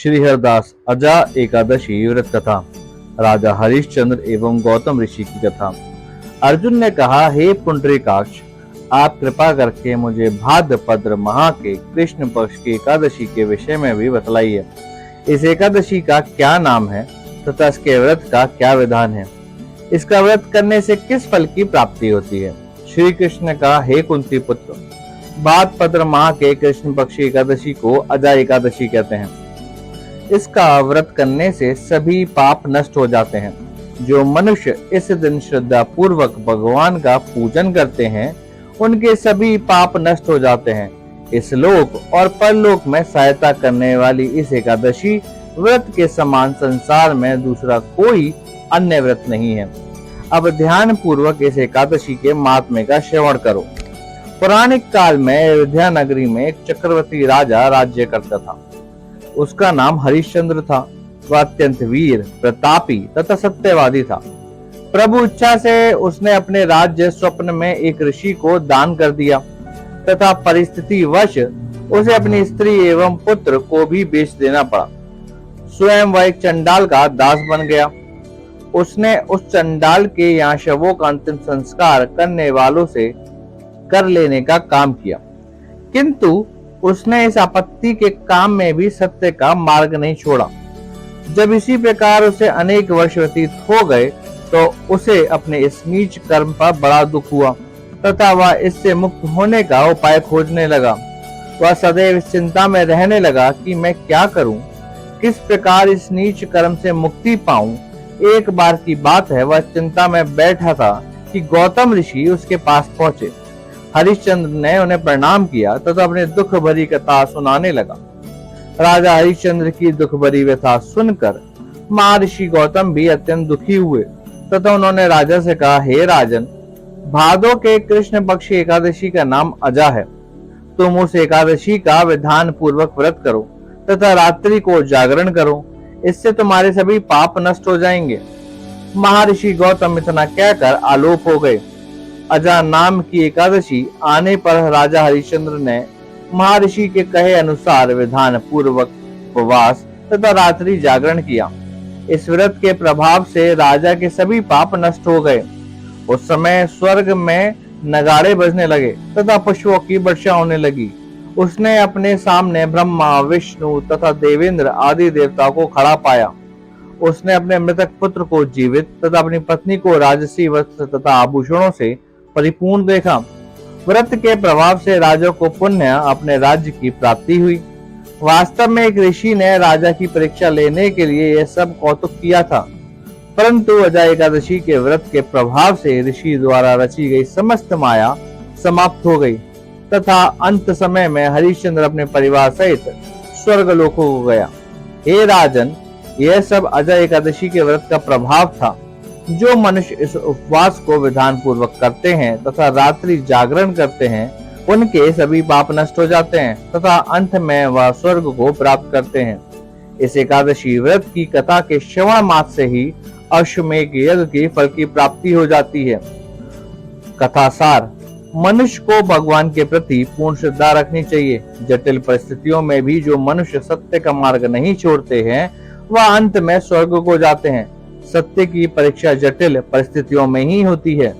श्री हरदास अजा एकादशी व्रत कथा। राजा हरिश्चंद्र एवं गौतम ऋषि की कथा। अर्जुन ने कहा, हे पुंडरीकाक्ष, आप कृपा करके मुझे भाद्रपद माह के कृष्ण पक्ष की एकादशी के विषय में भी बतलाइए। इस एकादशी का क्या नाम है तथा इसके व्रत का क्या विधान है? इसका व्रत करने से किस फल की प्राप्ति होती है? श्री कृष्ण ने कहा, हे कुंती पुत्र, भाद्रपद माह के कृष्ण पक्षी एकादशी को अजा एकादशी कहते हैं। इसका व्रत करने से सभी पाप नष्ट हो जाते हैं। जो मनुष्य इस दिन श्रद्धा पूर्वक भगवान का पूजन करते हैं, उनके सभी पाप नष्ट हो जाते हैं। इस लोक और परलोक में सहायता करने वाली इस एकादशी व्रत के समान संसार में दूसरा कोई अन्य व्रत नहीं है। अब ध्यान पूर्वक इस एकादशी के महात्म्य का श्रवण करो। पौराणिक काल में अयोध्या नगरी में एक चक्रवर्ती राजा राज्य करता था। उसका नाम हरिश्चंद्र था। वह अत्यंत वीर, प्रतापी तथा सत्यवादी था। प्रभु इच्छा से उसने अपने राज्य स्वप्न में एक ऋषि को दान कर दिया तथा परिस्थिति वश उसे अपनी स्त्री एवं पुत्र को भी बेच देना पड़ा। स्वयं वह एक चंडाल का दास बन गया। उसने उस चंडाल के यहाँ शवों का अंतिम संस्कार करने वालों से कर लेने का काम किया, किंतु उसने इस आपत्ति के काम में भी सत्य का मार्ग नहीं छोड़ा। जब इसी प्रकार उसे अनेक वर्ष व्यतीत हो गए तो उसे अपने इस नीच कर्म पर बड़ा दुख हुआ तथा वह इससे मुक्त होने का उपाय खोजने लगा। वह सदैव इस चिंता में रहने लगा कि मैं क्या करूं, किस प्रकार इस नीच कर्म से मुक्ति पाऊं। एक बार की बात है, वह चिंता में बैठा था कि गौतम ऋषि उसके पास पहुंचे। हरिश्चंद्र ने उन्हें प्रणाम किया तथा अपने दुख भरी कथा सुनाने लगा। राजा हरिश्चंद्र की दुख भरी व्यथा सुनकर महर्षि गौतम भी अत्यंत दुखी हुए तथा उन्होंने राजा से कहा, हे राजन, भादो के कृष्ण पक्षी एकादशी का नाम अजा है। तुम उस एकादशी का विधान पूर्वक व्रत करो तथा रात्रि को जागरण करो। इससे तुम्हारे सभी पाप नष्ट हो जाएंगे। महर्षि गौतम इतना कहकर आलोप हो गए। अजा नाम की एकादशी आने पर राजा हरिश्चंद्र ने महर्षि के कहे अनुसार विधान पूर्वक उपवास तथा रात्रि जागरण किया। इस व्रत के प्रभाव से राजा के सभी पाप नष्ट हो गए। उस समय स्वर्ग में नगाड़े बजने लगे तथा पुष्पों की वर्षा होने लगी। उसने अपने सामने ब्रह्मा, विष्णु तथा देवेंद्र आदि देवताओं को खड़ा पाया। उसने अपने मृतक पुत्र को जीवित तथा अपनी पत्नी को राजसी वस्त्र तथा आभूषणों से परिपूर्ण देखा। व्रत के प्रभाव से राजा को पुण्य अपने राज्य की प्राप्ति हुई। वास्तव में एक ऋषि ने राजा की परीक्षा लेने के लिए यह सब कौतुक किया था, परंतु अजा एकादशी के व्रत के प्रभाव से ऋषि द्वारा रची गई समस्त माया समाप्त हो गई तथा अंत समय में हरिश्चंद्र अपने परिवार सहित स्वर्ग लोकों को गया। हे राजन, यह सब अजा एकादशी के व्रत का प्रभाव था। जो मनुष्य इस उपवास को विधान पूर्वक करते हैं तथा रात्रि जागरण करते हैं, उनके सभी पाप नष्ट हो जाते हैं तथा अंत में वह स्वर्ग को प्राप्त करते हैं। इस एकादशी व्रत की कथा के श्रवण मात्र से ही अश्वमेध यज्ञ की फल की प्राप्ति हो जाती है। कथा सार: मनुष्य को भगवान के प्रति पूर्ण श्रद्धा रखनी चाहिए। जटिल परिस्थितियों में भी जो मनुष्य सत्य का मार्ग नहीं छोड़ते हैं, वह अंत में स्वर्ग को जाते हैं। सत्य की परीक्षा जटिल परिस्थितियों में ही होती है।